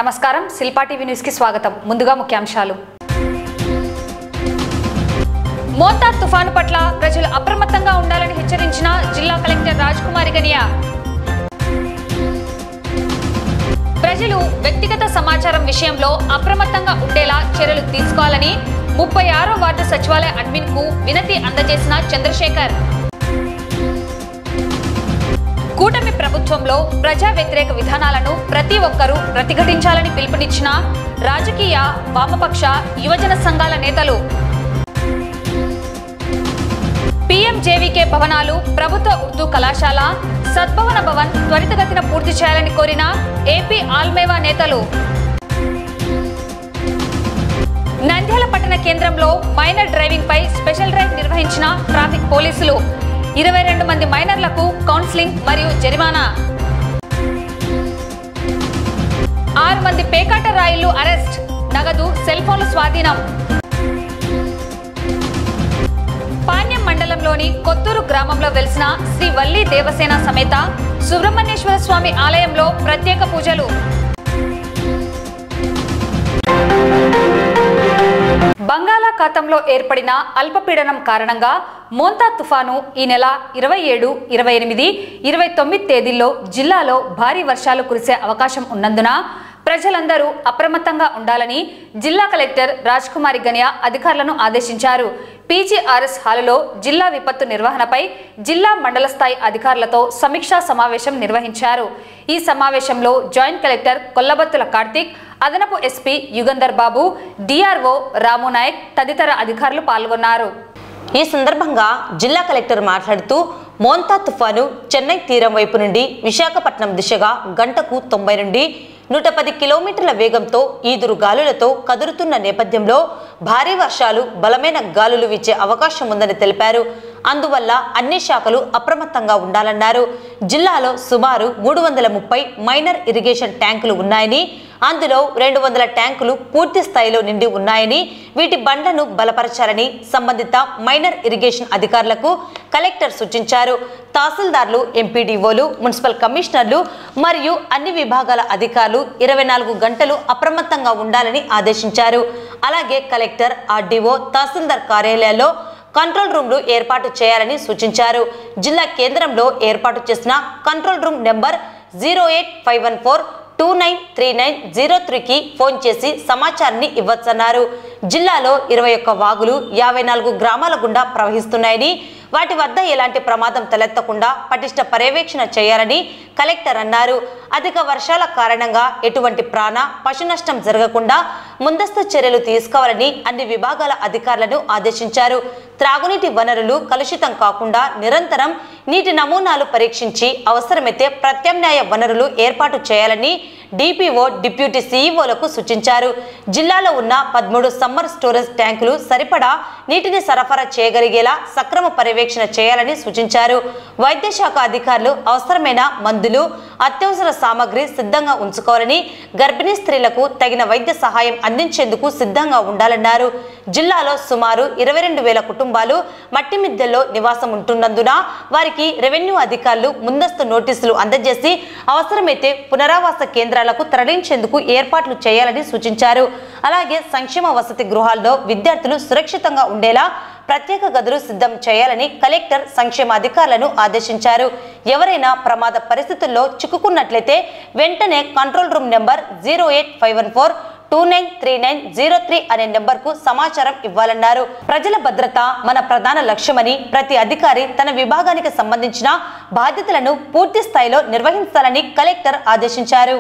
నమస్కారం Shilpa TV news కి స్వాగతం. ముందుగా ముఖ్యాంశాలు. మోంతా తుఫాను పట్ల ప్రజలు అప్రమత్తంగా ఉండాలని హెచ్చరించిన జిల్లా కలెక్టర్ రాజ్కుమారి గనియా. ప్రజలు వ్యక్తిగత సమాచారం విషయంలో అప్రమత్తంగా ఉండేలా చర్యలు తీసుకోవాలని 36వ వార్డు సచివాలయ అడ్మిన్ కు వినతి అందజేసిన చంద్రశేఖర్. కూటమి ప్రభుత్వంలో ప్రజా వ్యతిరేక విధానాలను ప్రతి ఒక్కరూ ప్రతిఘటించాలని పిలుపునిచ్చిన రాజకీయ వామపక్ష యువజన సంఘాల నేతలు. PMJVK భవనాలు ప్రభుత్వ ఉర్దూ కళాశాల సద్భవన భవన్ త్వరితగతిన పూర్తి చేయాలని కోరిన AP ఆల్మేవా నేతలు. నంద్యాల పట్టణ కేంద్రంలో మైనర్ డ్రైవింగ్ పై స్పెషల్ డ్రైవ్ నిర్వహించిన ట్రాఫిక్ పోలీసులు. 22 మంది మైనర్లకు కౌన్సిలింగ్ మరియు జరిమానా. 6 మంది పేకాట రాయిళ్లు అరెస్ట్, నగదు సెల్ ఫోన్లు స్వాధీనం. పాణ్యం మండలంలోని కొత్తూరు గ్రామంలో వెలిసిన శ్రీ వల్లి దేవసేన సమేత సుబ్రహ్మణ్యేశ్వర స్వామి ఆలయంలో ప్రత్యేక పూజలు. బంగాళాఖాతంలో ఏర్పడిన అల్పపీడనం కారణంగా మోంతా తుఫాను ఈ నెల 27, 28, 29 తేదీల్లో జిల్లాలో భారీ వర్షాలు కురిసే అవకాశం ఉన్నందున ప్రజలందరూ అప్రమత్తంగా ఉండాలని జిల్లా కలెక్టర్ రాజ్కుమారి గనియా అధికారులను ఆదేశించారు. PGRS హాలులో జిల్లా విపత్తు నిర్వహణపై జిల్లా మండల స్థాయి అధికారులతో సమీక్షా సమావేశం నిర్వహించారు. ఈ సమావేశంలో జాయింట్ కలెక్టర్ కొల్లబత్తుల కార్తిక్, అదనపు SP యుగంధర్ బాబు, DRO రాము నాయక్ తదితర అధికారులు పాల్గొన్నారు. ఈ సందర్భంగా జిల్లా కలెక్టర్ మాట్లాడుతూ మోంతా తుఫాను చెన్నై తీరం వైపు నుండి విశాఖపట్నం దిశగా గంటకు 90 నుండి 110 కిలోమీటర్ల వేగంతో ఈదురు గాలులతో కదులుతున్న నేపథ్యంలో భారీ వర్షాలు, బలమైన గాలులు వీచే అవకాశం ఉందని తెలిపారు. అందువల్ల అన్ని శాఖలు అప్రమత్తంగా ఉండాలన్నారు. జిల్లాలో సుమారు 330 మైనర్ ఇరిగేషన్ ట్యాంకులు ఉన్నాయని, అందులో 200 ట్యాంకులు పూర్తి స్థాయిలో నిండి ఉన్నాయని, వీటి బండ్లను బలపరచాలని సంబంధిత మైనర్ ఇరిగేషన్ అధికారులకు కలెక్టర్ సూచించారు. తహసీల్దార్లు, MPDOలు, మున్సిపల్ కమిషనర్లు మరియు అన్ని విభాగాల అధికారులు 24 గంటలు అప్రమత్తంగా ఉండాలని ఆదేశించారు. అలాగే కలెక్టర్, RDO, తహసీల్దార్ కార్యాలయాల్లో కంట్రోల్ రూమ్లు ఏర్పాటు చేయాలని సూచించారు. జిల్లా కేంద్రంలో ఏర్పాటు చేసిన కంట్రోల్ రూమ్ నెంబర్ 08514293903కి ఫోన్ చేసి సమాచారాన్ని ఇవ్వచ్చన్నారు. జిల్లాలో 21 వాగులు 54 గ్రామాల గుండా ప్రవహిస్తున్నాయని, వాటి వద్ద ఎలాంటి ప్రమాదం తలెత్తకుండా పటిష్ట పర్యవేక్షణ చేయాలని కలెక్టర్ అన్నారు. అధిక వర్షాల కారణంగా ఎటువంటి ప్రాణ, పశు నష్టం జరగకుండా ముందస్తు చర్యలు తీసుకోవాలని అన్ని విభాగాల అధికారులను ఆదేశించారు. త్రాగునీటి వనరులు కలుషితం కాకుండా నిరంతరం నీటి నమూనాలు పరీక్షించి అవసరమైతే ప్రత్యామ్నాయ వనరులు ఏర్పాటు చేయాలని DPO, డిప్యూటీ CEOలకు సూచించారు. జిల్లాలో ఉన్న 13 సమ్మర్ స్టోరేజ్ ట్యాంకులు సరిపడా నీటిని సరఫరా చేయగలిగేలా సక్రమ పర్యవేక్షణ చేయాలని సూచించారు. వైద్య శాఖ అధికారులు అవసరమైన మందులు, అత్యవసర సామగ్రి సిద్ధంగా ఉంచుకోవాలని, గర్భిణీ స్త్రీలకు తగిన వైద్య సహాయం అందించేందుకు సిద్ధంగా ఉండాలన్నారు. జిల్లాలో సుమారు 22,000 కుటుంబాలు మట్టి మిద్దెల్లో నివాసం ఉంటున్నందున వారికి రెవెన్యూ అధికారులు ముందస్తు నోటీసులు అందజేసి అవసరమైతే పునరావాస కేంద్రాలకు తరలించేందుకు ఏర్పాట్లు చేయాలని సూచించారు. అలాగే సంక్షేమ వసతి గృహాల్లో విద్యార్థులు సురక్షితంగా ఉండేలా ప్రత్యేక గదులు సిద్ధం చేయాలని కలెక్టర్ సంక్షేమ అధికారులను ఆదేశించారు. ఎవరైనా ప్రమాద పరిస్థితుల్లో చిక్కుకున్నట్లయితే వెంటనే కంట్రోల్ రూమ్ నెంబర్ 08514293903 అనే నెంబర్కు సమాచారం ఇవ్వాలన్నారు. ప్రజల భద్రత మన ప్రధాన లక్ష్యమని ప్రతి అధికారి తన విభాగానికి సంబంధించిన బాధ్యతలను పూర్తి స్థాయిలో నిర్వహించాలని కలెక్టర్ ఆదేశించారు.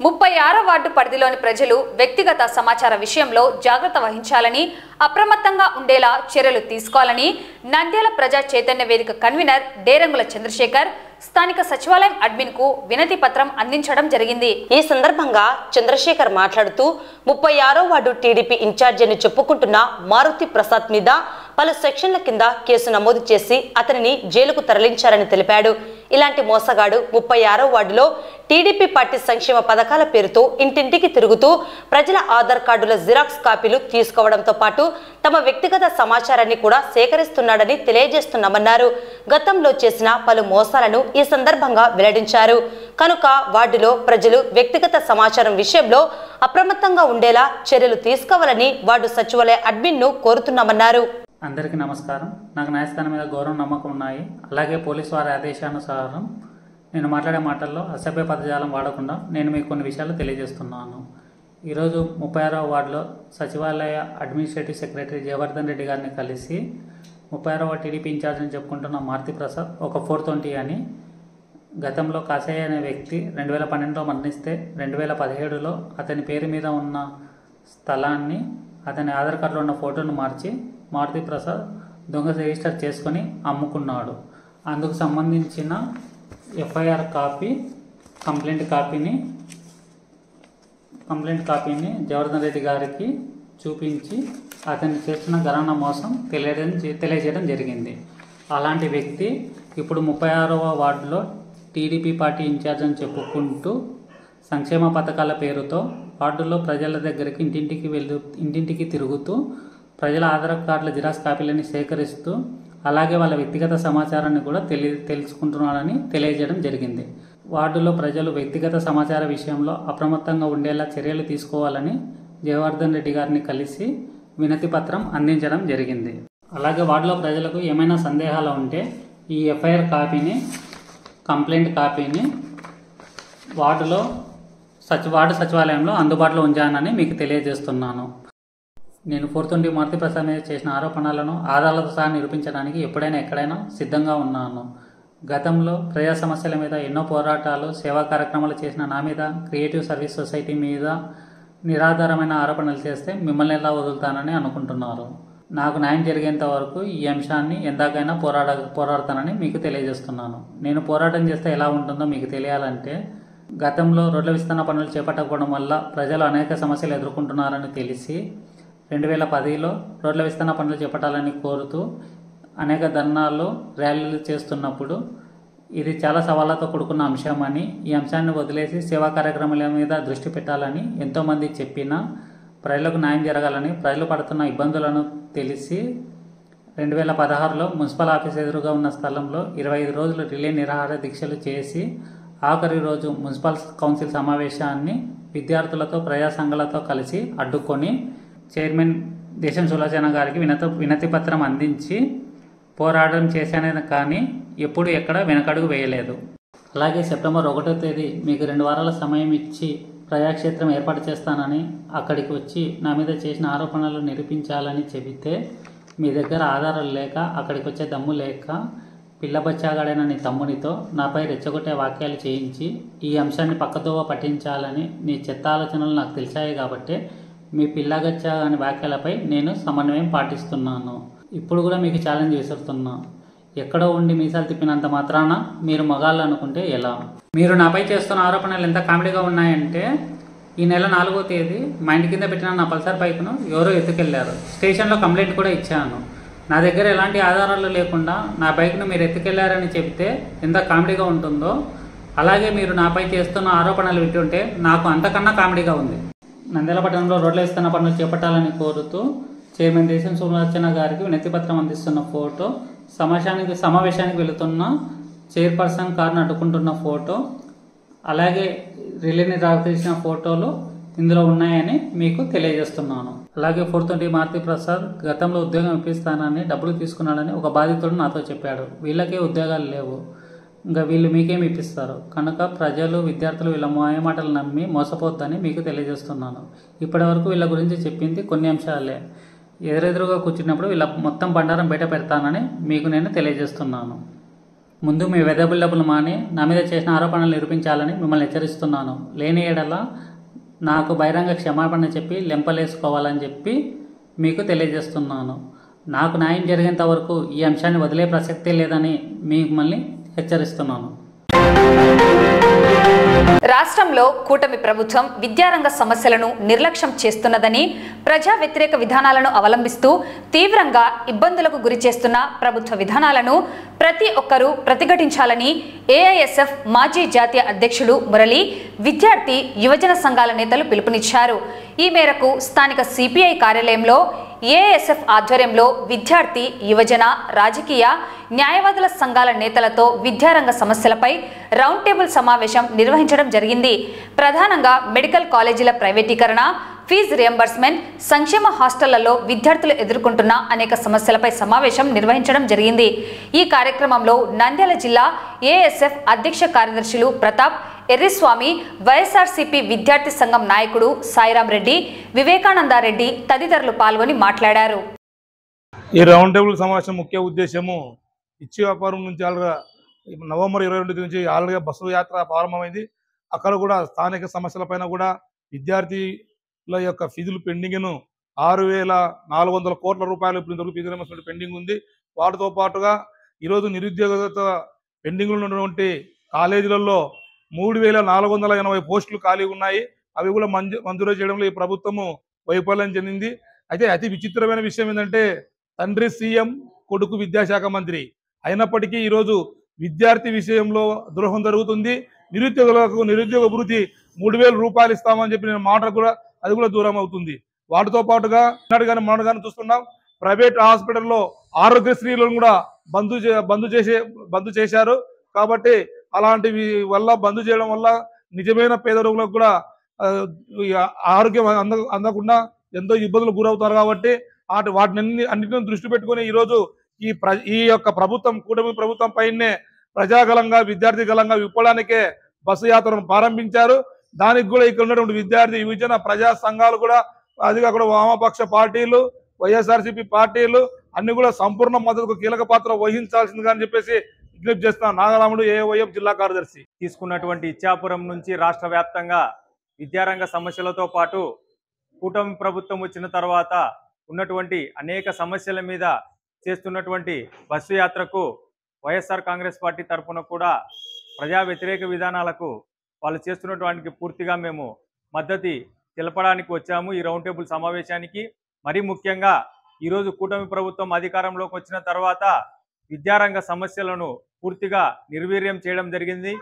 36వ వార్డు పరిధిలోని ప్రజలు వ్యక్తిగత సమాచార విషయంలో జాగ్రత్త వహించాలని, అప్రమత్తంగా ఉండేలా చర్యలు తీసుకోవాలని నంద్యాల ప్రజా చైతన్య వేదిక కన్వీనర్ డేరంగుల చంద్రశేఖర్ స్థానిక సచివాలయం అడ్మిన్ కు వినతి పత్రం అందించడం జరిగింది. ఈ సందర్భంగా చంద్రశేఖర్ మాట్లాడుతూ 36వ వార్డు TDP ఇన్ఛార్జి అని చెప్పుకుంటున్న మారుతి ప్రసాద్ మీద పలు సెక్షన్ల కింద కేసు నమోదు చేసి అతనిని జైలుకు తరలించారని తెలిపాడు. ఇలాంటి మోసగాడు 36వ వార్డులో టీడీపీ పార్టీ సంక్షేమ పథకాల పేరుతో ఇంటింటికి తిరుగుతూ ప్రజల ఆధార్ కార్డుల జిరాక్స్ కాపీలు తీసుకోవడంతో పాటు తమ వ్యక్తిగత సమాచారాన్ని కూడా సేకరిస్తున్నాడని తెలియజేస్తున్నామన్నారు. గతంలో చేసిన పలు మోసాలను ఈ సందర్భంగా వెల్లడించారు. కనుక వార్డులో ప్రజలు వ్యక్తిగత సమాచారం విషయంలో అప్రమత్తంగా ఉండేలా చర్యలు తీసుకోవాలని వార్డు సచివాలయ అడ్మిన్ను కోరుతున్నామన్నారు. అందరికీ నమస్కారం. నాకు న్యాయస్థానం మీద గౌరవం, నమ్మకం ఉన్నాయి. అలాగే పోలీసు వారి ఆదేశానుసారం నేను మాట్లాడే మాటల్లో అసభ్య పదజాలం వాడకుండా నేను మీకు కొన్ని విషయాలు తెలియజేస్తున్నాను. ఈరోజు 36వ వార్డులో సచివాలయ అడ్మినిస్ట్రేటివ్ సెక్రటరీ జయవర్ధన్ రెడ్డి గారిని కలిసి 36వ టీడీపీ ఇన్ఛార్జ్ అని చెప్పుకుంటున్న మారుతి ప్రసాద్ ఒక 420 అని గతంలో కాసయ్య అనే వ్యక్తి 2012లో మరణిస్తే 2017లో అతని పేరు మీద ఉన్న స్థలాన్ని అతని ఆధార్ కార్డులో ఉన్న ఫోటోను మార్చి మారుతి ప్రసాద్ దొంగ రిజిస్టర్ చేసుకొని అమ్ముకున్నాడు. అందుకు సంబంధించిన ఎఫ్ఐఆర్ కాపీ, కంప్లైంట్ కాపీని జయవర్ధన్ రెడ్డి గారికి చూపించి అతన్ని చేస్తున్న ఘరానా మోసం తెలియజేయడం జరిగింది. అలాంటి వ్యక్తి ఇప్పుడు 36వ వార్డులో టీడీపీ పార్టీ ఇన్ఛార్జ్ అని చెప్పుకుంటూ సంక్షేమ పథకాల పేరుతో వార్డులో ప్రజల దగ్గరికి ఇంటింటికి తిరుగుతూ ప్రజల ఆధార్ కార్డుల జిరాక్స్ కాపీలని సేకరిస్తూ అలాగే వాళ్ళ వ్యక్తిగత సమాచారాన్ని కూడా తెలుసుకుంటున్నాడని తెలియజేయడం జరిగింది. వార్డులో ప్రజలు వ్యక్తిగత సమాచార విషయంలో అప్రమత్తంగా ఉండేలా చర్యలు తీసుకోవాలని జయవర్ధన్ రెడ్డి గారిని కలిసి వినతి పత్రం అందించడం జరిగింది. అలాగే వార్డులో ప్రజలకు ఏమైనా సందేహాలు ఉంటే ఈ ఎఫ్ఐఆర్ కాపీని, కంప్లైంట్ కాపీని వార్డు సచివాలయంలో అందుబాటులో ఉంచానని మీకు తెలియజేస్తున్నాను. నేను 420 మారుతి ప్రసాద్ మీద చేసిన ఆరోపణలను ఆధారాలతో సహా నిరూపించడానికి ఎప్పుడైనా ఎక్కడైనా సిద్ధంగా ఉన్నాను. గతంలో ప్రజా సమస్యల మీద ఎన్నో పోరాటాలు, సేవా కార్యక్రమాలు చేసిన నా మీద క్రియేటివ్ సర్వీస్ సొసైటీ మీద నిరాధారమైన ఆరోపణలు చేస్తే మిమ్మల్ని ఎలా వదులుతానని అనుకుంటున్నారు. నాకు న్యాయం జరిగేంత వరకు ఈ అంశాన్ని ఎందాకైనా పోరాడతానని మీకు తెలియజేస్తున్నాను. నేను పోరాటం చేస్తే ఎలా ఉంటుందో మీకు తెలియాలంటే గతంలో రోడ్ల విస్తరణ పనులు చేపట్టకపోవడం వల్ల ప్రజలు అనేక సమస్యలు ఎదుర్కొంటున్నారని తెలిసి 2010లో రోడ్ల విస్తరణ పనులు చేపట్టాలని కోరుతూ అనేక ధర్నాలు, ర్యాలీలు చేస్తున్నప్పుడు ఇది చాలా సవాళ్లతో కూడుకున్న అంశమని, ఈ అంశాన్ని వదిలేసి సేవా కార్యక్రమాల మీద దృష్టి పెట్టాలని ఎంతోమంది చెప్పినా ప్రజలకు న్యాయం జరగాలని ప్రజలు పడుతున్న ఇబ్బందులను తెలిసి 2016లో మున్సిపల్ ఆఫీస్ ఎదురుగా ఉన్న స్థలంలో 25 రోజులు రిలే నిరాహార దీక్షలు చేసి ఆఖరి రోజు మున్సిపల్ కౌన్సిల్ సమావేశాన్ని విద్యార్థులతో, ప్రజా సంఘాలతో కలిసి అడ్డుకొని చైర్మన్ దేశం సులోచన గారికి వినతి పత్రం అందించి పోరాటం చేశానే కానీ ఎప్పుడు ఎక్కడ వెనకడుగు వేయలేదు. అలాగే సెప్టెంబర్ 1వ తేదీ మీకు 2 వారాల సమయం ఇచ్చి ప్రజాక్షేత్రం ఏర్పాటు చేస్తానని అక్కడికి వచ్చి నా మీద చేసిన ఆరోపణలు నిరూపించాలని చెబితే మీ దగ్గర ఆధారాలు లేక, అక్కడికి వచ్చే దమ్ము లేక పిల్లబచ్చాగాడైన నీ తమ్మునితో నాపై రెచ్చగొట్టే వాక్యాలు చేయించి ఈ అంశాన్ని పక్కదోవ పట్టించాలని నీ చెత్త ఆలోచనలు నాకు తెలిసాయి కాబట్టి మీ పిల్లగచ్చా అనే వ్యాఖ్యలపై నేను సమన్వయం పాటిస్తున్నాను. ఇప్పుడు కూడా మీకు ఛాలెంజ్ విసురుతున్నా. ఎక్కడో ఉండి మీసాలు తిప్పినంత మాత్రాన మీరు మగాళ్ళు అనుకుంటే ఎలా? మీరు నాపై చేస్తున్న ఆరోపణలు ఎంత కామెడీగా ఉన్నాయంటే ఈ నెల 4వ తేదీ మా ఇంటి కింద పెట్టిన నా పల్సర్ బైక్ను ఎవరో ఎత్తుకెళ్లారు. స్టేషన్లో కంప్లైంట్ కూడా ఇచ్చాను. నా దగ్గర ఎలాంటి ఆధారాలు లేకుండా నా బైక్ను మీరు ఎత్తుకెళ్లారని చెప్తే ఎంత కామెడీగా ఉంటుందో అలాగే మీరు నాపై చేస్తున్న ఆరోపణలు వింటుంటే నాకు అంతకన్నా కామెడీగా ఉంది. నంద్యాల పట్టణంలో రోడ్ల విస్తరణ పనులు చేపట్టాలని కోరుతూ చైర్మన్ దేశం సులోచన గారికి వినతి పత్రం అందిస్తున్న ఫోటో, సమావేశానికి వెళుతున్న చైర్పర్సన్ కారును అడ్డుకుంటున్న ఫోటో, అలాగే రిలేని రాసిన ఫోటోలు ఇందులో ఉన్నాయని మీకు తెలియజేస్తున్నాను. అలాగే 420 మారుతి ప్రసాద్ గతంలో ఉద్యోగం ఇప్పిస్తానని డబ్బులు తీసుకున్నాడని ఒక బాధితుడు నాతో చెప్పాడు. వీళ్ళకే ఉద్యోగాలు లేవు, ఇంకా వీళ్ళు మీకేమి ఇప్పిస్తారు? కనుక ప్రజలు, విద్యార్థులు వీళ్ళ మాయమాటలు నమ్మి మోసపోద్దని మీకు తెలియజేస్తున్నాను. ఇప్పటి వరకు వీళ్ళ గురించి చెప్పింది కొన్ని అంశాలే. ఎదురెదురుగా కూర్చున్నప్పుడు వీళ్ళ మొత్తం బండారం బయట పెడతానని మీకు నేను తెలియజేస్తున్నాను. ముందు మీ వెదబుల్లబులు మాని నా మీద చేసిన ఆరోపణలు నిరూపించాలని మిమ్మల్ని హెచ్చరిస్తున్నాను. లేని ఏడల నాకు బహిరంగ క్షమాపణ చెప్పి లెంపలేసుకోవాలని చెప్పి మీకు తెలియజేస్తున్నాను. నాకు న్యాయం జరిగేంత వరకు ఈ అంశాన్ని వదిలే ప్రసక్తే లేదని మిమ్మల్ని హెచ్చరిస్తున్నాను. రాష్ట్రంలో కూటమి ప్రభుత్వం విద్యారంగ సమస్యలను నిర్లక్ష్యం చేస్తున్నదని, ప్రజా వ్యతిరేక విధానాలను అవలంబిస్తూ తీవ్రంగా ఇబ్బందులకు గురి చేస్తున్న ప్రభుత్వ విధానాలను ప్రతి ఒక్కరూ ప్రతిఘటించాలని ఏఐఎస్ఎఫ్ మాజీ జాతీయ అధ్యక్షుడు మురళి, విద్యార్థి యువజన సంఘాల నేతలు పిలుపునిచ్చారు. ఈ మేరకు స్థానిక సిపిఐ కార్యాలయంలో ఏఐఎస్ఎఫ్ ఆధ్వర్యంలో విద్యార్థి, యువజన, రాజకీయ, న్యాయవాదుల సంఘాల నేతలతో విద్యారంగ సమస్యలపై రౌండ్ టేబుల్ సమావేశం నిర్వహించడం జరిగింది. ప్రధానంగా మెడికల్ కాలేజీల ప్రైవేటీకరణ, ఫీజు రియంబర్స్మెంట్, సంక్షేమ హాస్టళ్లలో విద్యార్థులు ఎదుర్కొంటున్న అనేక సమస్యలపై సమావేశం నిర్వహించడం జరిగింది. ఈ కార్యక్రమంలో నంద్యాల జిల్లా ఏఎస్ఎఫ్ అధ్యక్ష కార్యదర్శులు ప్రతాప్, ఎర్రిస్వామి, వైఎస్ఆర్సీపీ విద్యార్థి సంఘం నాయకుడు సాయిరాం రెడ్డి, వివేకానందారెడ్డి తదితరులు పాల్గొని మాట్లాడారు. ఈ రౌండ్ టేబుల్ సమావేశం ముఖ్య ఉద్దేశము ఇచ్చి వ్యాపారం నుంచి నవంబర్ 22 నుంచి ఆల్రెడీ బస్సు యాత్ర ప్రారంభమైంది. అక్కడ కూడా స్థానిక సమస్యలపైన కూడా విద్యార్థుల యొక్క ఫీజులు పెండింగ్ను 6,400 కోట్ల రూపాయలు ఇప్పుడు ఫీజు రియంబర్స్మెంట్ పెండింగ్ ఉంది. వాటితో పాటుగా ఈరోజు నిరుద్యోగత పెండింగ్లో ఉన్నటువంటి కాలేజీలలో 3,480 పోస్టులు ఖాళీ ఉన్నాయి. అవి కూడా మంజూరు చేయడంలో ఈ ప్రభుత్వము వైఫల్యం చెందింది. అయితే అతి విచిత్రమైన విషయం ఏంటంటే తండ్రి సీఎం, కొడుకు విద్యాశాఖ మంత్రి అయినప్పటికీ ఈరోజు విద్యార్థి విషయంలో ద్రోహం జరుగుతుంది. నిరుద్యోగులకు నిరుద్యోగ భృతి 3,000 రూపాయలు ఇస్తామని చెప్పిన మాట కూడా అది కూడా దూరం అవుతుంది. వాటితో పాటుగా మనం చూస్తున్నాం, ప్రైవేట్ హాస్పిటల్లో ఆరోగ్యశ్రీలను కూడా బంద్ చేశారు. కాబట్టి అలాంటివి వల్ల బంద్ చేయడం వల్ల నిజమైన పేద రోగులకు కూడా ఆరోగ్యం అందకుండా ఎంతో ఇబ్బందులు గురవుతారు. కాబట్టి అన్నిటిని దృష్టి పెట్టుకుని ఈరోజు ఈ యొక్క ప్రభుత్వం, కూటమి ప్రభుత్వం పైనే ప్రజాగలంగా, విద్యార్థి గలంగా విప్పడానికే బస్సు యాత్రను ప్రారంభించారు. దానికి కూడా ఇక్కడ ఉన్నటువంటి విద్యార్థి, యువజన, ప్రజా సంఘాలు కూడా, అది కాకుండా వామపక్ష పార్టీలు, వైఎస్ఆర్సీపీ పార్టీలు అన్ని కూడా సంపూర్ణ మద్దతుకు కీలక పాత్ర వహించాల్సిందిగా అని చెప్పేసి విజ్ఞప్తి చేస్తున్నాం. నాగరాముడు, ఏఓఎఫ్ జిల్లా కార్యదర్శి. తీసుకున్నటువంటి ఇచ్చాపురం నుంచి రాష్ట్ర వ్యాప్తంగా విద్యారంగ సమస్యలతో పాటు కూటమి ప్రభుత్వం వచ్చిన తర్వాత ఉన్నటువంటి అనేక సమస్యల మీద చేస్తున్నటువంటి బస్సు యాత్రకు వైఎస్ఆర్ కాంగ్రెస్ పార్టీ తరఫున కూడా ప్రజా వ్యతిరేక విధానాలకు వాళ్ళు చేస్తున్నటువంటి పూర్తిగా మేము మద్దతు తెలపడానికి వచ్చాము ఈ రౌండ్ టేబుల్ సమావేశానికి. మరీ ముఖ్యంగా ఈరోజు కూటమి ప్రభుత్వం అధికారంలోకి వచ్చిన తర్వాత విద్యారంగ సమస్యలను పూర్తిగా నిర్వీర్యం చేయడం జరిగింది.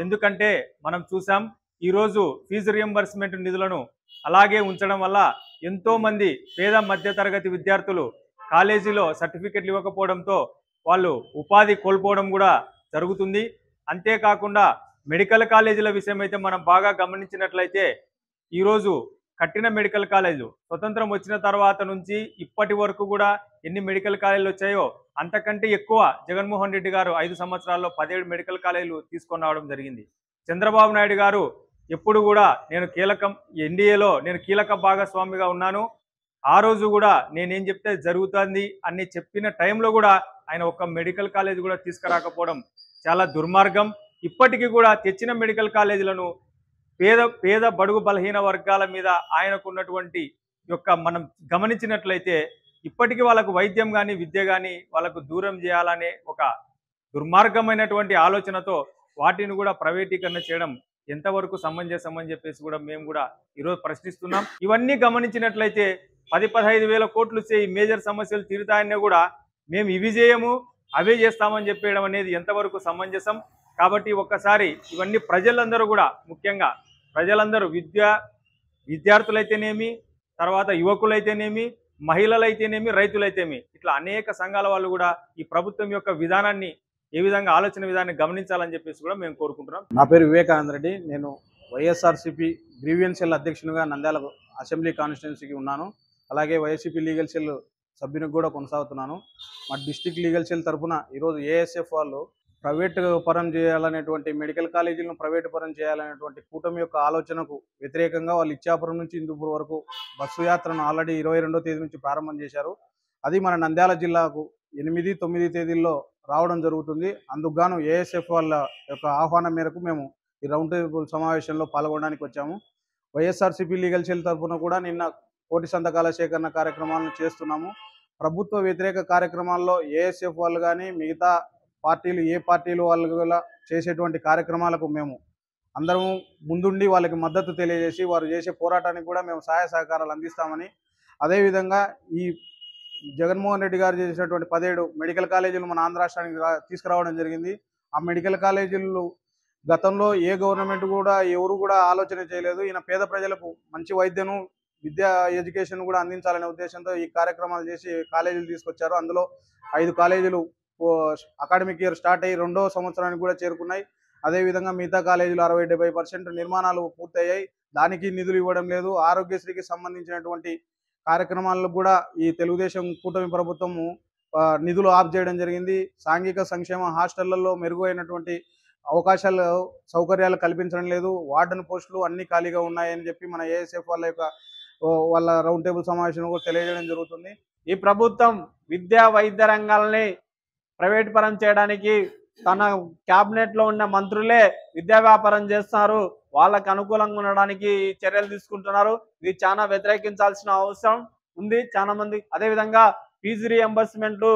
ఎందుకంటే మనం చూసాం, ఈరోజు ఫీజు రియంబర్స్మెంట్ నిధులను అలాగే ఉంచడం వల్ల ఎంతోమంది పేద మధ్యతరగతి విద్యార్థులు కాలేజీలో సర్టిఫికెట్లు ఇవ్వకపోవడంతో వాళ్ళు ఉపాధి కోల్పోవడం కూడా జరుగుతుంది. అంతేకాకుండా మెడికల్ కాలేజీల విషయం అయితే మనం బాగా గమనించినట్లయితే ఈరోజు కట్టిన మెడికల్ కాలేజీలు స్వతంత్రం వచ్చిన తర్వాత నుంచి ఇప్పటి వరకు కూడా ఎన్ని మెడికల్ కాలేజీలు వచ్చాయో అంతకంటే ఎక్కువ జగన్మోహన్ రెడ్డి గారు 5 సంవత్సరాల్లో 17 మెడికల్ కాలేజీలు తీసుకొని రావడం జరిగింది. చంద్రబాబు నాయుడు గారు ఎప్పుడు కూడా ఎన్డీఏలో నేను కీలక భాగస్వామిగా ఉన్నాను, ఆ రోజు కూడా నేనేం చెప్తే జరుగుతుంది అని చెప్పిన టైంలో కూడా ఆయన ఒక్క మెడికల్ కాలేజ్ కూడా తీసుకురాకపోవడం చాలా దుర్మార్గం. ఇప్పటికీ కూడా తెచ్చిన మెడికల్ కాలేజీలను పేద బడుగు బలహీన వర్గాల మీద ఆయనకున్నటువంటి మనం గమనించినట్లయితే ఇప్పటికీ వాళ్ళకు వైద్యం కానీ విద్య కానీ వాళ్ళకు దూరం చేయాలనే ఒక దుర్మార్గమైనటువంటి ఆలోచనతో వాటిని కూడా ప్రైవేటీకరణ చేయడం ఎంతవరకు సమంజసం అని చెప్పేసి కూడా మేము కూడా ఈరోజు ప్రశ్నిస్తున్నాం. ఇవన్నీ గమనించినట్లయితే 10-15 వేల కోట్లు ఈ మేజర్ సమస్యలు తీరుతాయనే కూడా మేము ఇవి చేయము అవే చేస్తామని చెప్పేయడం అనేది ఎంతవరకు సమంజసం. కాబట్టి ఒక్కసారి ఇవన్నీ ప్రజలందరూ కూడా, ముఖ్యంగా ప్రజలందరూ విద్యార్థులైతేనేమి, తర్వాత యువకులైతేనేమి, మహిళలైతేనేమి, రైతులైతేనేమి, ఇట్లా అనేక సంఘాల వాళ్ళు కూడా ఈ ప్రభుత్వం యొక్క విధానాన్ని, ఏ విధంగా ఆలోచన విధానాన్ని గమనించాలని చెప్పేసి కూడా మేము కోరుకుంటున్నాం. నా పేరు వివేకానందరెడ్డి. నేను వైఎస్ఆర్సీపీ గ్రీవియన్స్ సెల్ అధ్యక్షునిగా నంద్యాల అసెంబ్లీ కాన్స్టిట్యున్సీకి ఉన్నాను. అలాగే వైఎస్సీపీ లీగల్ సెల్ సభ్యునికి కూడా కొనసాగుతున్నాను. మా డిస్ట్రిక్ట్ లీగల్ సెల్ తరఫున ఈరోజు ఏఎస్ఎఫ్ వాళ్ళు ప్రైవేట్ పరం చేయాలనేటువంటి, మెడికల్ కాలేజీలను ప్రైవేట్ పరం చేయాలనేటువంటి కూటమి యొక్క ఆలోచనకు వ్యతిరేకంగా వాళ్ళు ఇచ్చాపురం నుంచి హిందూపూర్ వరకు బస్సు యాత్రను ఆల్రెడీ 22వ తేదీ నుంచి ప్రారంభం చేశారు. అది మన నంద్యాల జిల్లాకు 8, 9 తేదీల్లో రావడం జరుగుతుంది. అందుకుగాను ఏఎస్ఎఫ్ వాళ్ళ యొక్క ఆహ్వానం మేరకు మేము ఈ రౌండ్ టేబుల్ సమావేశంలో పాల్గొనడానికి వచ్చాము. వైఎస్ఆర్సీపీ లీగల్ సెల్ తరఫున కూడా నిన్న కోటి సంతకాల సేకరణ కార్యక్రమాలను చేస్తున్నాము. ప్రభుత్వ వ్యతిరేక కార్యక్రమాల్లో ఏఎస్ఎఫ్ వాళ్ళు కానీ, మిగతా పార్టీలు, ఏ పార్టీలు వాళ్ళు కూడా చేసేటువంటి కార్యక్రమాలకు మేము అందరం ముందుండి వాళ్ళకి మద్దతు తెలియజేసి వారు చేసే పోరాటానికి కూడా మేము సహాయ సహకారాలు అందిస్తామని, అదేవిధంగా ఈ జగన్మోహన్ రెడ్డి గారు చేసినటువంటి 17 మెడికల్ కాలేజీలు మన ఆంధ్ర రాష్ట్రానికి తీసుకురావడం జరిగింది. ఆ మెడికల్ కాలేజీలు గతంలో ఏ గవర్నమెంట్ కూడా ఎవరు కూడా ఆలోచన చేయలేదు. ఈయన పేద ప్రజలకు మంచి వైద్యను విద్యా ఎడ్యుకేషన్ కూడా అందించాలనే ఉద్దేశంతో ఈ కార్యక్రమాలు చేసి కాలేజీలు తీసుకొచ్చారు. అందులో 5 కాలేజీలు అకాడమిక్ ఇయర్ స్టార్ట్ అయ్యి 2వ సంవత్సరానికి కూడా చేరుకున్నాయి. అదేవిధంగా మిగతా కాలేజీలు 60-70% నిర్మాణాలు పూర్తయ్యాయి. దానికి నిధులు ఇవ్వడం లేదు. ఆరోగ్యశ్రీకి సంబంధించినటువంటి కార్యక్రమాలకు కూడా ఈ తెలుగుదేశం కూటమి ప్రభుత్వము నిధులు ఆఫ్ చేయడం జరిగింది. సాంఘిక సంక్షేమ హాస్టళ్లలో మెరుగైనటువంటి అవకాశాలు సౌకర్యాలు కల్పించడం లేదు. వార్డెన్ పోస్టులు అన్ని ఖాళీగా ఉన్నాయని చెప్పి మన ఏఎస్ఎఫ్ వాళ్ళ రౌండ్ టేబుల్ సమావేశంలో కూడా తెలియజేయడం జరుగుతుంది. ఈ ప్రభుత్వం విద్యా వైద్య రంగాల్ని ప్రైవేట్ పరం చేయడానికి తన క్యాబినెట్ లో ఉన్న మంత్రులే విద్యా వ్యాపారం చేస్తున్నారు. వాళ్ళకు అనుకూలంగా ఉండడానికి చర్యలు తీసుకుంటున్నారు. ఇది చాలా వ్యతిరేకించాల్సిన అవసరం ఉంది చాలా మంది. అదేవిధంగా ఫీజు రీఎంబర్స్మెంట్లు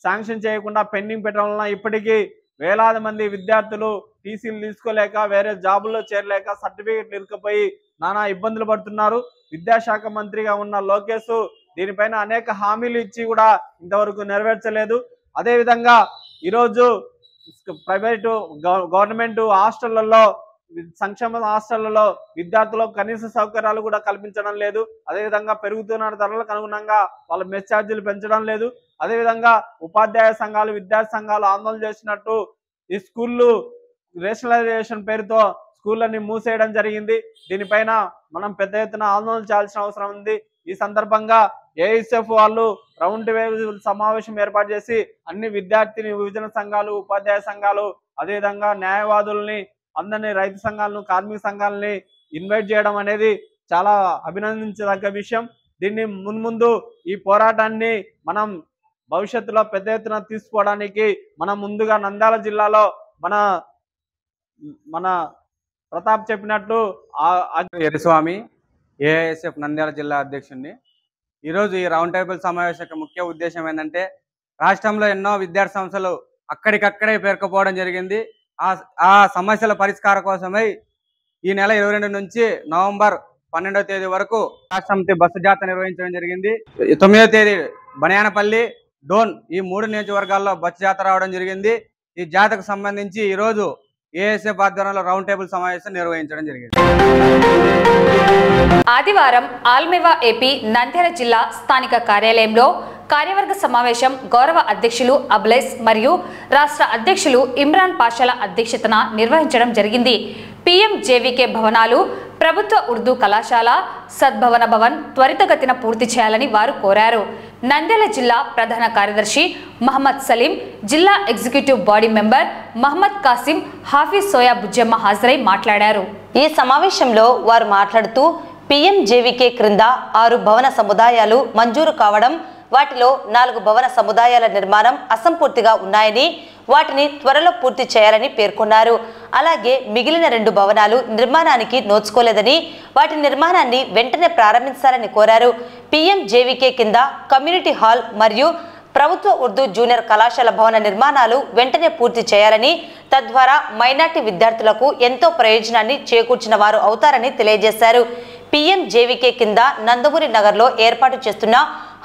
శాంక్షన్ చేయకుండా పెండింగ్ పెట్టడం వలన ఇప్పటికీ వేలాది మంది విద్యార్థులు టీసీలు తీసుకోలేక వేరే జాబుల్లో చేరలేక సర్టిఫికేట్లు ఇరుక్కుపోయి నానా ఇబ్బందులు పడుతున్నారు. విద్యాశాఖ మంత్రిగా ఉన్న లోకేష్ దీనిపైన అనేక హామీలు ఇచ్చి కూడా ఇంతవరకు నెరవేర్చలేదు. అదేవిధంగా ఈరోజు ప్రైవేటు గవర్నమెంట్ హాస్టళ్లలో సంక్షేమ హాస్టళ్లలో విద్యార్థులకు కనీస సౌకర్యాలు కూడా కల్పించడం లేదు. అదేవిధంగా పెరుగుతున్న ధరలకు అనుగుణంగా వాళ్ళ మెస్ ఛార్జీలు పెంచడం లేదు. అదేవిధంగా ఉపాధ్యాయ సంఘాలు విద్యార్థి సంఘాలు ఆందోళన చేసినట్టు ఈ స్కూళ్ళు రేషనలైజేషన్ పేరుతో స్కూళ్ళని మూసేయడం జరిగింది. దీనిపైన మనం పెద్ద ఎత్తున ఆందోళన చేయాల్సిన అవసరం ఉంది. ఈ సందర్భంగా ఏఎస్ఎఫ్ వాళ్ళు రౌండ్ టేబుల్ సమావేశం ఏర్పాటు చేసి అన్ని విద్యార్థిని విభజన సంఘాలు ఉపాధ్యాయ సంఘాలు అదేవిధంగా న్యాయవాదుల్ని అందరినీ రైతు సంఘాలను కార్మిక సంఘాలని ఇన్వైట్ చేయడం అనేది చాలా అభినందించదగ్గ విషయం. దీన్ని మున్ముందు ఈ పోరాటాన్ని మనం భవిష్యత్తులో పెద్ద ఎత్తున తీసుకోవడానికి మనం ముందుగా నంద్యాల జిల్లాలో మన ప్రతాప్ చెప్పినట్టు ఎరిస్వామి ఏఎస్ఎఫ్ నంద్యాల జిల్లా అధ్యక్షుడిని. ఈరోజు ఈ రౌండ్ టేబుల్ సమావేశం యొక్క ముఖ్య ఉద్దేశం ఏంటంటే రాష్ట్రంలో ఎన్నో విద్యార్థి సంస్థలు అక్కడికక్కడే పేరుకుపోవడం జరిగింది. ఆ సమస్యల పరిష్కారం కోసమై ఈ నెల 22 నుంచి నవంబర్ 12వ తేదీ వరకు రాష్ట్రంతో బస్సు జాతర నిర్వహించడం జరిగింది. 9వ తేదీ బనియానపల్లి డోన్ ఈ 3 నియోజకవర్గాల్లో బస్సు జాతర రావడం జరిగింది. ఈ జాతరకు సంబంధించి ఈరోజు ఏఎస్ఎఫ్ ఆధ్వర్యంలో రౌండ్ టేబుల్ సమావేశం నిర్వహించడం జరిగింది. ఆదివారం ఆల్మెవా ఏపీ నంద్యాల జిల్లా స్థానిక కార్యాలయంలో కార్యవర్గ సమావేశం గౌరవ అధ్యక్షులు అబ్లెస్ మరియు రాష్ట్ర అధ్యక్షులు ఇమ్రాన్ పాషాల అధ్యక్షతన నిర్వహించడం జరిగింది. PMJVK భవనాలు ప్రభుత్వ ఉర్దూ కళాశాల సద్భవన భవన్ త్వరితగతిన పూర్తి చేయాలని వారు కోరారు. నంద్యాల జిల్లా ప్రధాన కార్యదర్శి మహమ్మద్ సలీం, జిల్లా executive body member Mohammed Kasim, Hafeez Soya Bujjamma హాజరై మాట్లాడారు. ఈ సమావేశంలో వారు మాట్లాడుతూ PMJVK క్రింద 6 భవన సముదాయాలు మంజూరు కావడం, వాటిలో 4 భవన సముదాయాల నిర్మాణం అసంపూర్తిగా ఉన్నాయని వాటిని త్వరలో పూర్తి చేయాలని పేర్కొన్నారు. అలాగే మిగిలిన 2 భవనాలు నిర్మాణానికి నోచుకోలేదని వాటి నిర్మాణాన్ని వెంటనే ప్రారంభించాలని కోరారు. PMJVK కింద కమ్యూనిటీ హాల్ మరియు ప్రభుత్వ ఉర్దూ జూనియర్ కళాశాల భవన నిర్మాణాలు వెంటనే పూర్తి చేయాలని, తద్వారా మైనార్టీ విద్యార్థులకు ఎంతో ప్రయోజనాన్ని చేకూర్చిన వారు అవుతారని తెలియజేశారు. PMJVK కింద నందమూరి నగర్లో ఏర్పాటు చేస్తున్న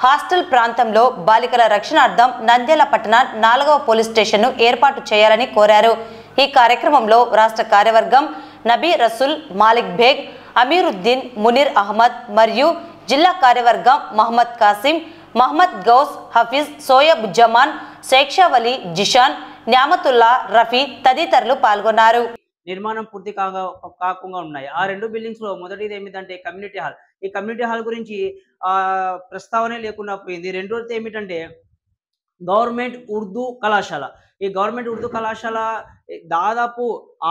హాస్టల్ ప్రాంతంలో బాలికల రక్షణార్థం నంద్యాల పట్టణ 4వ పోలీస్ స్టేషన్ను ఏర్పాటు చేయాలని కోరారు. ఈ కార్యక్రమంలో రాష్ట్ర కార్యవర్గం నబీ రసూల్, మాలిక్ బేగ్, అమీరుద్దీన్, మునీర్ అహ్మద్ మరియు జిల్లా కార్యవర్గం మహమ్మద్ కాసిం, మహమ్మద్ గౌస్, హఫీజ్, సోయబ్ జమాన్, శేక్షావలి, జిషాన్, న్యామతుల్లా, రఫీ తదితరులు పాల్గొన్నారు. నిర్మాణం పూర్తి కాకుండా ఉన్నాయి. ఆ 2 బిల్డింగ్స్ లో మొదటిది ఏమిటంటే కమ్యూనిటీ హాల్. ఈ కమ్యూనిటీ హాల్ గురించి ప్రస్తావనే లేకుండా పోయింది. రెండోది ఏమిటంటే గవర్నమెంట్ ఉర్దూ కళాశాల. ఈ గవర్నమెంట్ ఉర్దూ కళాశాల దాదాపు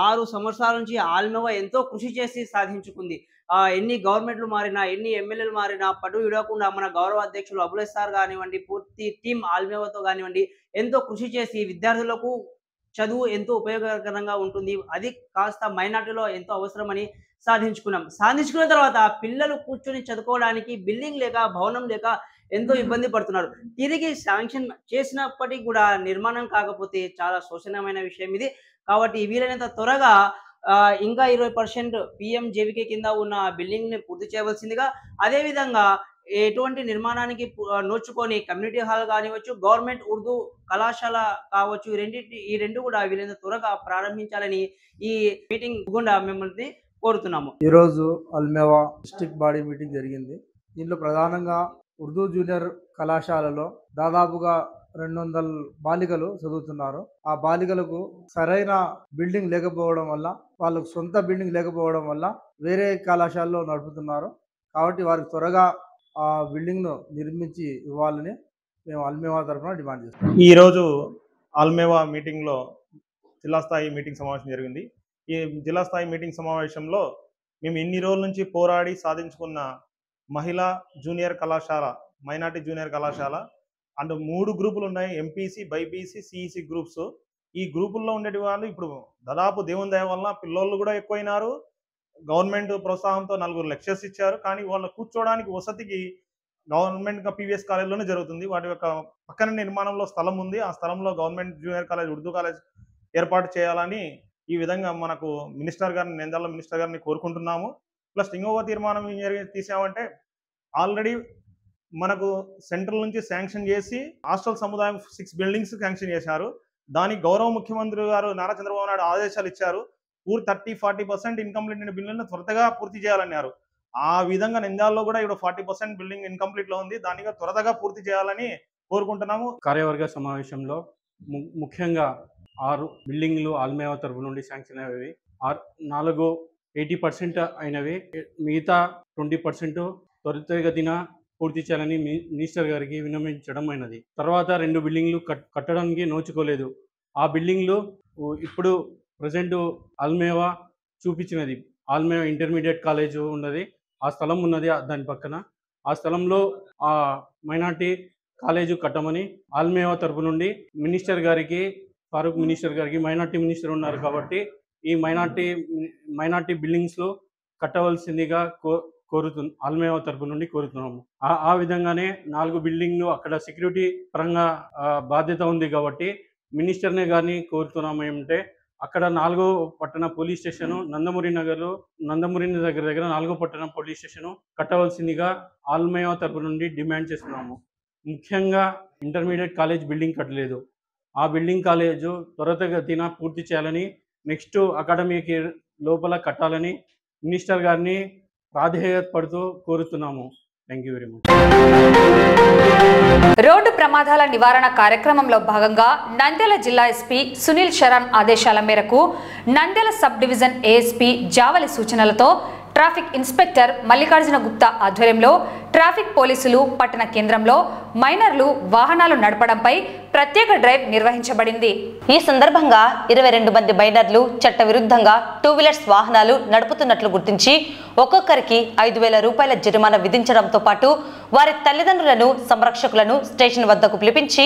6 సంవత్సరాల నుంచి ఆల్మెవా ఎంతో కృషి చేసి సాధించుకుంది. ఎన్ని గవర్నమెంట్లు మారినా, ఎన్ని ఎమ్మెల్యేలు మారినా పట్టు విడవకుండా మన గౌరవ అధ్యక్షులు అబుల్ సార్ కానివ్వండి, పూర్తి టీం ఆల్మెవాతో కానివ్వండి ఎంతో కృషి చేసి విద్యార్థులకు చదువు ఎంతో ఉపయోగకరంగా ఉంటుంది, అది కాస్త మైనార్టీలో ఎంతో అవసరమని సాధించుకున్న తర్వాత పిల్లలు కూర్చొని చదువుకోవడానికి బిల్డింగ్ లేక భవనం లేక ఎంతో ఇబ్బంది పడుతున్నారు. తిరిగి శాంక్షన్ చేసినప్పటికీ కూడా నిర్మాణం కాకపోతే చాలా శోచనీయమైన విషయం ఇది. కాబట్టి వీలైనంత త్వరగా ఇంకా 20% PMJVK కింద ఉన్న బిల్డింగ్ని పూర్తి చేయవలసిందిగా, అదేవిధంగా ఎటువంటి నిర్మాణానికి నోచుకొని కమ్యూనిటీ హాల్ కానివచ్చు, గవర్నమెంట్ ఉర్దూ కళాశాల కావచ్చు, ఈ రెండు కూడా వీలైనంత త్వరగా ప్రారంభించాలని ఈ మీటింగ్ గుండా మిమ్మల్ని కోరుతున్నాము. ఈరోజు అల్మేవా డిస్ట్రిక్ట్ బాడీ మీటింగ్ జరిగింది. దీంట్లో ప్రధానంగా ఉర్దూ జూనియర్ కళాశాలలో దాదాపుగా 200 బాలికలు చదువుతున్నారు. ఆ బాలికలకు సరైన బిల్డింగ్ లేకపోవడం వల్ల, వాళ్ళకు సొంత బిల్డింగ్ లేకపోవడం వల్ల వేరే కళాశాలలో నడుపుతున్నారు. కాబట్టి వారికి త్వరగా ఆ బిల్డింగ్ను నిర్మించి ఇవ్వాలని మేము అల్మేవా తరఫున డిమాండ్ చేస్తాం. ఈరోజు అల్మేవా మీటింగ్లో జిల్లా స్థాయి మీటింగ్ సమావేశం జరిగింది. ఈ జిల్లా స్థాయి మీటింగ్ సమావేశంలో మేము ఇన్ని రోజుల నుంచి పోరాడి సాధించుకున్న మహిళా జూనియర్ కళాశాల, మైనార్టీ జూనియర్ కళాశాల అండ్ 3 గ్రూపులు ఉన్నాయి. MPC, BiPC, CEC groups. ఈ గ్రూపుల్లో ఉండేటి వాళ్ళు ఇప్పుడు దాదాపు దేవుని దయ వలన పిల్లోళ్ళు కూడా ఎక్కువైనారు. గవర్నమెంట్ ప్రోత్సాహంతో 4 లెక్చర్స్ ఇచ్చారు. కానీ వాళ్ళ కూర్చోవడానికి వసతికి గవర్నమెంట్ పీవీఎస్ కాలేజ్లోనే జరుగుతుంది. వాటి యొక్క పక్కన నిర్మాణంలో స్థలం ఉంది. ఆ స్థలంలో government junior college, Urdu college ఏర్పాటు చేయాలని ఈ విధంగా మనకు మినిస్టర్ గారిని, నంద్యాల మినిస్టర్ గారిని కోరుకుంటున్నాము. ప్లస్ ఇంకొక తీర్మానం తీసామంటే, ఆల్రెడీ మనకు సెంట్రల్ నుంచి శాంక్షన్ చేసి హాస్టల్ సముదాయం 6 బిల్డింగ్స్ శాంక్షన్ చేశారు. దానికి గౌరవ ముఖ్యమంత్రి గారు నారా చంద్రబాబు నాయుడు ఆదేశాలు ఇచ్చారు. 30-40% ఇన్కంప్లీట్ అయిన బిల్డింగ్ను త్వరగా పూర్తి చేయాలన్నారు. ఆ విధంగా నంద్యాలలో కూడా ఇప్పుడు 40% బిల్డింగ్ ఇన్కంప్లీట్లో ఉంది. దానిగా త్వరగా పూర్తి చేయాలని కోరుకుంటున్నాము. కార్యవర్గ సమావేశంలో ముఖ్యంగా 6 బిల్డింగ్లు అల్మేవా తరఫు నుండి శాంక్షన్ అయ్యేవి. 4 80% అయినవి, మిగతా 20% త్వరితగతిన పూర్తి చేయాలని మినిస్టర్ గారికి విన్నవించడం అయినది. తర్వాత 2 బిల్డింగ్లు కట్టడానికి నోచుకోలేదు. ఆ బిల్డింగ్లు ఇప్పుడు ప్రజెంట్ అల్మేవా చూపించినది, అల్మేవా ఇంటర్మీడియట్ కాలేజ్ ఉన్నది, ఆ స్థలం ఉన్నది. దాని పక్కన ఆ స్థలంలో ఆ మైనార్టీ కాలేజు కట్టమని అల్మేవా తరపు నుండి మినిస్టర్ గారికి, ఫారూక్ మినిస్టర్ గారికి, మైనార్టీ మినిస్టర్ ఉన్నారు కాబట్టి ఈ మైనార్టీ బిల్డింగ్స్లో కట్టవలసిందిగా అల్మేవా తరపు నుండి కోరుతున్నాము. ఆ విధంగానే 4 బిల్డింగ్లు అక్కడ సెక్యూరిటీ పరంగా బాధ్యత ఉంది కాబట్టి మినిస్టర్నే గారిని కోరుతున్నాము. ఏమంటే అక్కడ 4వ పట్టణ పోలీస్ స్టేషను నందమూరి దగ్గర 4వ పట్టణ పోలీస్ స్టేషను కట్టవలసిందిగా అల్మేవా తరపు నుండి డిమాండ్ చేస్తున్నాము. ముఖ్యంగా ఇంటర్మీడియట్ కాలేజ్ బిల్డింగ్ కట్టలేదు. ఆ బిల్డింగ్ కాలేజు త్వరితగతిన పూర్తి చేయాలని, నెక్స్ట్ అకాడమీకి లోపల కట్టాలని మినిస్టర్ గారిని ప్రాధేయపడుతూ కోరుతున్నాము. Thank you very much. Road ప్రమాదాల నివారణ కార్యక్రమంలో భాగంగా నంద్యాల జిల్లా ఎస్పీ సునీల్ శరణ్ ఆదేశాల మేరకు Nandyal sub division ASP Javali సూచనలతో ట్రాఫిక్ ఇన్స్పెక్టర్ మల్లికార్జున గుప్తా ఆధ్వర్యంలో ట్రాఫిక్ పోలీసులు పట్టణ కేంద్రంలో మైనర్లు వాహనాలు నడపడంపై ప్రత్యేక డ్రైవ్ నిర్వహించబడింది. ఈ సందర్భంగా 22 మంది మైనర్లు చట్టవిరుద్ధంగా 2 వీలర్స్ వాహనాలు నడుపుతున్నట్లు గుర్తించి ఒక్కొక్కరికి 5,000 రూపాయల జరిమానా విధించడంతో పాటు వారి తల్లిదండ్రులను, సంరక్షకులను స్టేషన్ వద్దకు పిలిపించి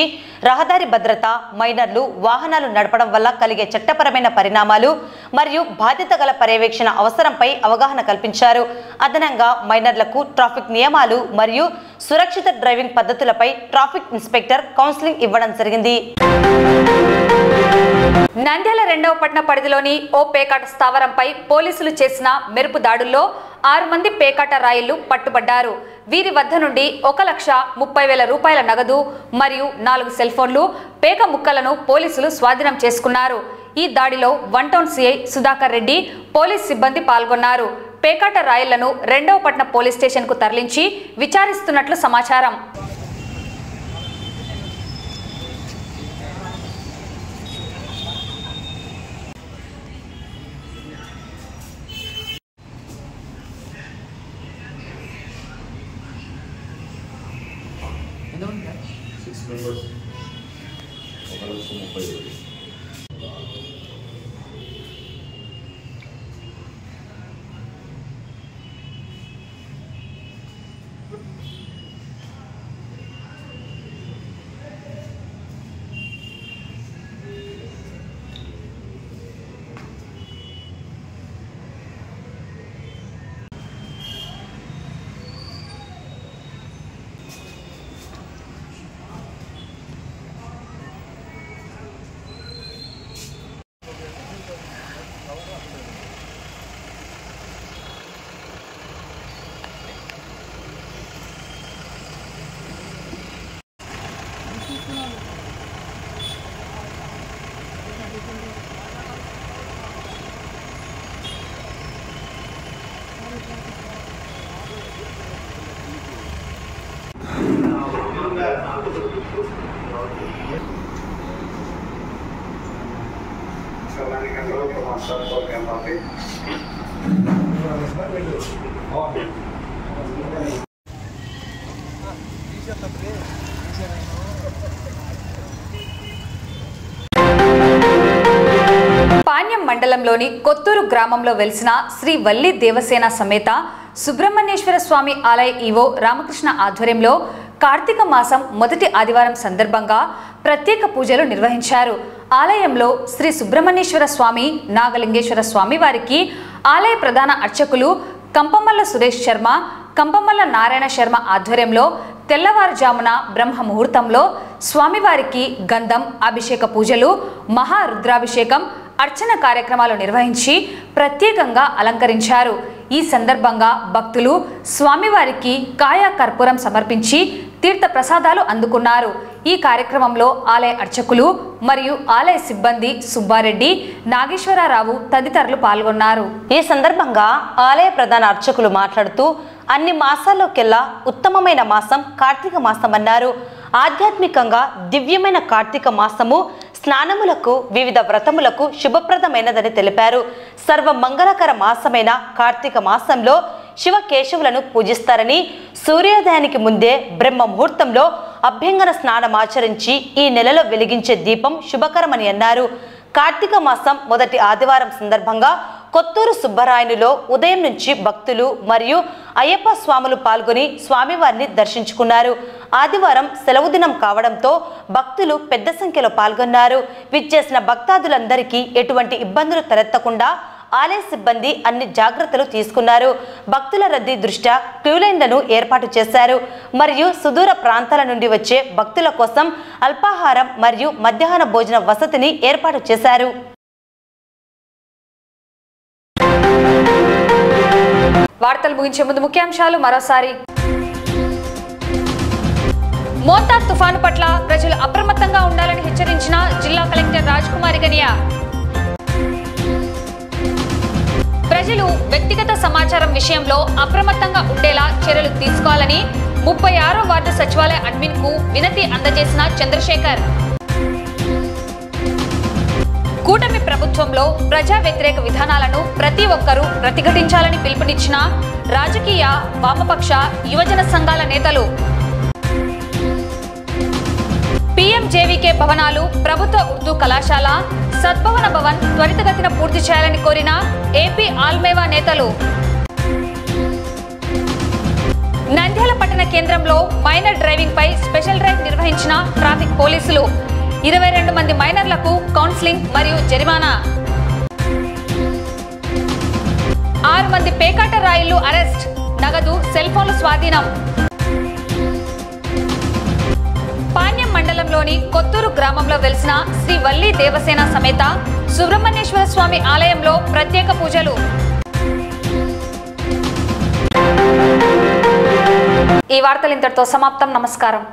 రహదారి భద్రత, మైనర్లు వాహనాలు నడపడం వల్ల కలిగే చట్టపరమైన పరిణామాలు మరియు బాధ్యత గల పర్యవేక్షణ అవసరంపై అవగాహన కల్పించారు. అదనంగా మైనర్లకు ట్రాఫిక్ నియమాలు మరియు సురక్షిత డ్రైవింగ్ పద్ధతులపై ట్రాఫిక్ ఇన్స్పెక్టర్ కౌన్సిలింగ్ ఇవ్వడం జరిగింది. నంద్యాల 2వ పట్టణ పరిధిలోని ఓ పేకాట స్థావరంపై పోలీసులు చేసిన మెరుపు దాడుల్లో 6 మంది పేకాట రాయిళ్లు పట్టుబడ్డారు. వీరి వద్ద నుండి 1,30,000 రూపాయల నగదు మరియు 4 సెల్ ఫోన్లు, పేక ముక్కలను పోలీసులు స్వాధీనం చేసుకున్నారు. ఈ దాడిలో 1 town CI Sudhakar Reddy, police సిబ్బంది పాల్గొన్నారు. పేకాట రాయిళ్లను 2వ పట్టణ పోలీస్ స్టేషన్ కు తరలించి విచారిస్తున్నట్లు సమాచారం. పాణ్యం మండలంలోని కొత్తూరు గ్రామంలో వెలిసిన శ్రీ వల్లి దేవసేన సమేత సుబ్రహ్మణ్యేశ్వర స్వామి ఆలయ ఈవో రామకృష్ణ ఆధ్వర్యంలో కార్తీక మాసం మొదటి ఆదివారం సందర్భంగా ప్రత్యేక పూజలు నిర్వహించారు. ఆలయంలో శ్రీ సుబ్రహ్మణ్యేశ్వర స్వామి, నాగలింగేశ్వర స్వామి వారికి ఆలయ ప్రధాన అర్చకులు కంపమల్ల సురేష్ శర్మ, కంపమల్ల నారాయణ శర్మ ఆధ్వర్యంలో తెల్లవారుజామున బ్రహ్మ ముహూర్తంలో స్వామివారికి గంధం అభిషేక పూజలు, మహారుద్రాభిషేకం, అర్చన కార్యక్రమాలు నిర్వహించి ప్రత్యేకంగా అలంకరించారు. ఈ సందర్భంగా భక్తులు స్వామివారికి కాయా కర్పూరం సమర్పించి తీర్థ ప్రసాదాలు అందుకున్నారు. ఈ కార్యక్రమంలో ఆలయ అర్చకులు మరియు ఆలయ సిబ్బంది సుబ్బారెడ్డి, నాగేశ్వరరావు తదితరులు పాల్గొన్నారు. ఈ సందర్భంగా ఆలయ ప్రధాన అర్చకులు మాట్లాడుతూ అన్ని మాసాల్లోకెల్లా ఉత్తమమైన మాసం కార్తీక మాసం అన్నారు. ఆధ్యాత్మికంగా దివ్యమైన కార్తీక మాసము స్నానములకు, వివిధ వ్రతములకు శుభప్రదమైనదని తెలిపారు. సర్వ మంగళకర మాసమైన కార్తీక మాసంలో శివకేశవులను పూజిస్తారని, సూర్యోదయానికి ముందే బ్రహ్మ ముహూర్తంలో అభ్యంగన స్నానం ఆచరించి ఈ నెలలో వెలిగించే దీపం శుభకరమని అన్నారు. కార్తీక మాసం మొదటి ఆదివారం సందర్భంగా కొత్తూరు సుబ్బరాయనులో ఉదయం నుంచి భక్తులు మరియు అయ్యప్ప స్వాములు పాల్గొని స్వామివారిని దర్శించుకున్నారు. ఆదివారం సెలవు దినం కావడంతో భక్తులు పెద్ద సంఖ్యలో పాల్గొన్నారు. విచ్చేసిన భక్తాదులందరికీ ఎటువంటి ఇబ్బందులు తలెత్తకుండా ఆలయ సిబ్బంది అన్ని జాగ్రత్తలు తీసుకున్నారు. భక్తుల రద్దీ దృష్ట్యా క్యూలైన్లను ఏర్పాటు చేశారు. మరియు సుదూర ప్రాంతాల నుండి వచ్చే భక్తుల కోసం అల్పాహారం మరియు మధ్యాహ్న భోజన వసతిని ఏర్పాటు చేశారు. వార్తలు ముగించే ముందు ముఖ్యాంశాలు మరోసారి. మోంతా తుఫాను పట్ల ప్రజలు అప్రమత్తంగా ఉండాలని హెచ్చరించిన జిల్లా కలెక్టర్ రాజ్కుమారి గనియా. ప్రజలు వ్యక్తిగత సమాచారం విషయంలో అప్రమత్తంగా ఉండేలా చర్యలు తీసుకోవాలని 36వ వార్డు సచివాలయ అడ్మిన్ కు వినతి అందజేసిన చంద్రశేఖర్. కూటమి ప్రభుత్వంలో ప్రజా వ్యతిరేక విధానాలను ప్రతి ఒక్కరూ ప్రతిఘటించాలని పిలుపునిచ్చిన రాజకీయ, వామపక్ష, యువజన సంఘాల నేతలు. పీఎంజేవీకే భవనాలు, ప్రభుత్వ ఉర్దూ కళాశాల, సద్భవన భవన్ త్వరితగతిన పూర్తి చేయాలని కోరిన ఏపీ ఆల్మేవా నేతలు. నంద్యాల పట్టణ కేంద్రంలో మైనర్ డ్రైవింగ్ పై స్పెషల్ డ్రైవ్ నిర్వహించిన ట్రాఫిక్ పోలీసులు. 22 మంది మైనర్లకు కౌన్సిలింగ్ మరియు జరిమానా. 6 మంది పేకాట రాయిళ్లు అరెస్ట్, నగదు, సెల్ ఫోన్లు స్వాధీనం. పాణ్యం మండలంలోని కొత్తూరు గ్రామంలో వెలిసిన శ్రీ వల్లి దేవసేన సమేత సుబ్రహ్మణ్యేశ్వర స్వామి ఆలయంలో ప్రత్యేక పూజలు. ఈ వార్తలు ఇంతటితో సమాప్తం. నమస్కారం.